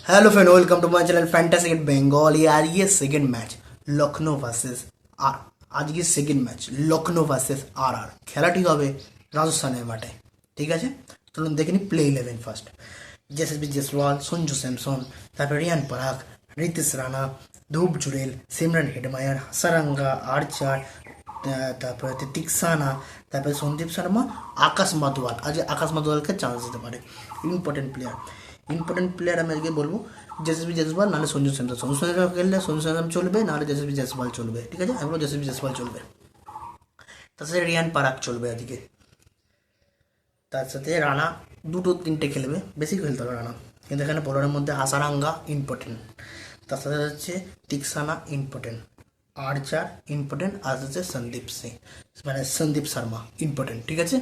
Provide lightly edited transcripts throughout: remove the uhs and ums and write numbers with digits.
Hello friend, welcome to my channel fantasy get Bengal. यार ये second match Lucknow versus R আজকে second match Lucknow versus R খেলাটি হবে রাজস্থানের মাঠে। ঠিক আছে, চলুন দেখে নিই প্লে 11 ফার্স্ট। জেসবি জেসওয়াল, সঞ্জু স্যামসন, তারপরে Riyan Parag, Ritesh Rana, Dhruv Jurel, Shimron Hetmyer, Hasaranga, Archer, তারপরে হচ্ছে তিক্সানা, তারপরে সন্দীপ শর্মা, আকাশ মাদওয়াল। আজ আকাশ মাদওয়ালকে চান্স দিতে পারে। ইম্পর্টেন্ট প্লেয়ার আমি আজকে বলবো জেসবি জেসওয়াল, নাহলে সঞ্জু স্যামসন। সঞ্জু স্যামসন খেললে সঞ্জু স্যামসন চলবে, নাহলে জেসবি জেসওয়াল চলবে। ঠিক আছে, আমি বলবো জেসবি জেসওয়াল চলবে। তার সাথে রিয়ান পরাগ চলবে আজকে। তার সাথে রানা দুটো তিনটে খেলবে, বেশি খেলতে হবে রানা, কিন্তু এখানে বোলারের মধ্যে হাসারাঙ্গা ইম্পর্টেন্ট, তার সাথে হচ্ছে তিক্সানা ইম্পর্টেন্ট, আর্চার ইম্পর্টেন্ট, আর হচ্ছে সন্দীপ সিং মানে সন্দীপ শর্মা ইম্পর্টেন্ট। ঠিক আছে,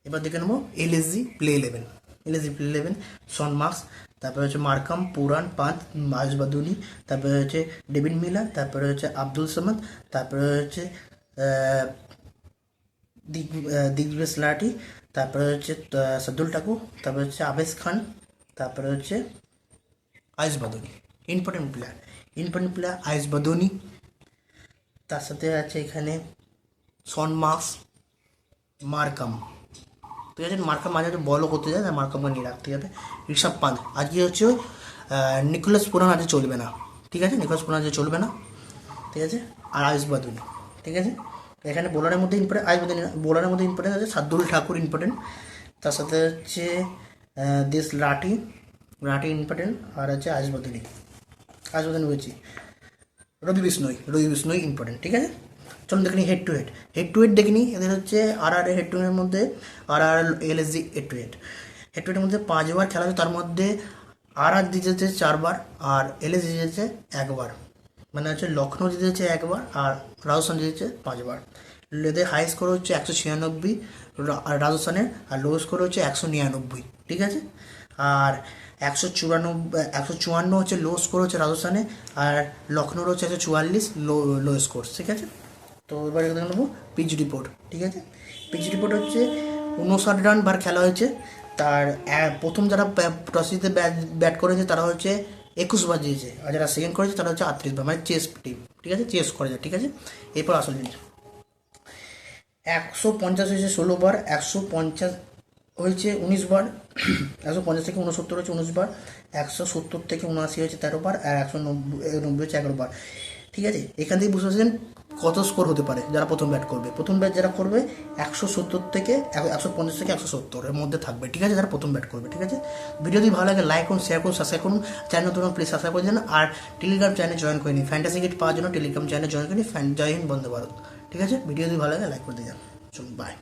এবার দেখে নেবো এলএসজি প্লে 11 শন মার্কস, তারপরে হচ্ছে মার্কাম, পুরান, পান্ত, মাজবাদুনি, তারপরে হচ্ছে ডেভিড মিলার, তারপরে হচ্ছে আব্দুল সামাদ, তারপরে হচ্ছে দিগ্বিজয় লাঠি, তারপরে হচ্ছে সাদুল ঠাকুর, তারপরে হচ্ছে আবেশ খান, তারপরে হচ্ছে আইস বাদুনি। ইম্পর্টেন্ট প্লেয়ার আইস বাদুনি। তার সাথে আছে এখানে শন মার্কস, মার্কাম। ঠিক আছে, মার্কাম মাঝে একটু বলও করতে যায়, মার্কামকে নিয়ে রাখতে হবে। ঋষভ পান্ত আজকে হচ্ছে নিকোলাস পুরান আজকে চলবে না। ঠিক আছে, নিকোলাস পুরান আজকে চলবে না। ঠিক আছে, আর আয়ুষ বাদুনি। ঠিক আছে, এখানে বোলারের মধ্যে বোলারের মধ্যে ইম্পর্টেন্ট আছে সাদ্দুল ঠাকুর ইম্পর্টেন্ট, তার সাথে হচ্ছে দেশ লাঠি ইম্পর্টেন্ট, আর হচ্ছে আয়ুষ বাদুনি বলছি রবি বিষ্ণই ইম্পর্টেন্ট। ঠিক আছে, চলুন দেখে নিই হেড টু হেড দেখে নিই। এদের হচ্ছে আর হেড টু হেডের মধ্যে এলএসজি হেড টু হেডের মধ্যে 5বার খেলা হচ্ছে, তার মধ্যে জিতেছে 4বার আর এলএসজি জিতেছে 1বার। মানে হচ্ছে লখনৌ জিতেছে 1বার আর রাজস্থান জিতেছে 5বার। এদের হাই স্কোর হচ্ছে 196 আর রাজস্থানের, আর লো স্কোর হচ্ছে 199। ঠিক আছে, আর 154 হচ্ছে লো স্কোর হচ্ছে রাজস্থানে, আর লখনৌর হচ্ছে 144 লো স্কোর। ঠিক আছে, তো এবার দেখে নেবো পিচ রিপোর্ট। ঠিক আছে, পিচ রিপোর্ট হচ্ছে 59 রান বার খেলা হয়েছে। তার প্রথম যারা টস জিতে ব্যাট করেছে তারা হচ্ছে 21 বার জিতেছে, আর যারা সেকেন্ড করেছে তারা হচ্ছে 38 বার, মানে চেস টিম। ঠিক আছে, চেস করে যায়। ঠিক আছে, এরপর আসল জিনিস 150 হয়েছে 16 বার, 150 হয়েছে 19 বার, 150 থেকে 69 হয়েছে 19 বার, 170 থেকে 79 হয়েছে 13 বার, আর 190 হচ্ছে 11 বার। ঠিক আছে, এখান থেকে বুঝতে পারছেন কত স্কোর হতে পারে যারা প্রথম ব্যাট যারা করবে 170 থেকে 150 থেকে 170 এর মধ্যে থাকবে। ঠিক আছে, যারা প্রথম ব্যাট করবে। ঠিক আছে, ভিডিও যদি ভালো লাগে লাইক করুন, শেয়ার করুন, সাবস্ক্রাইব করুন। চ্যানেল নতুন প্লিজ সাবস্ক্রাইব করে দেন, আর টেলিগ্রাম চ্যানেল জয়েন করে নিন। ফ্যান্টাসি গেট পাওয়ার জন্য টেলিগ্রাম চ্যানেল জয়েন করে নিন। জয় হিন্দ, বন্দে ভারত। ঠিক আছে, ভিডিও যদি ভালো লাগে লাইক করে দিয়ে যান। চলুন, বাই।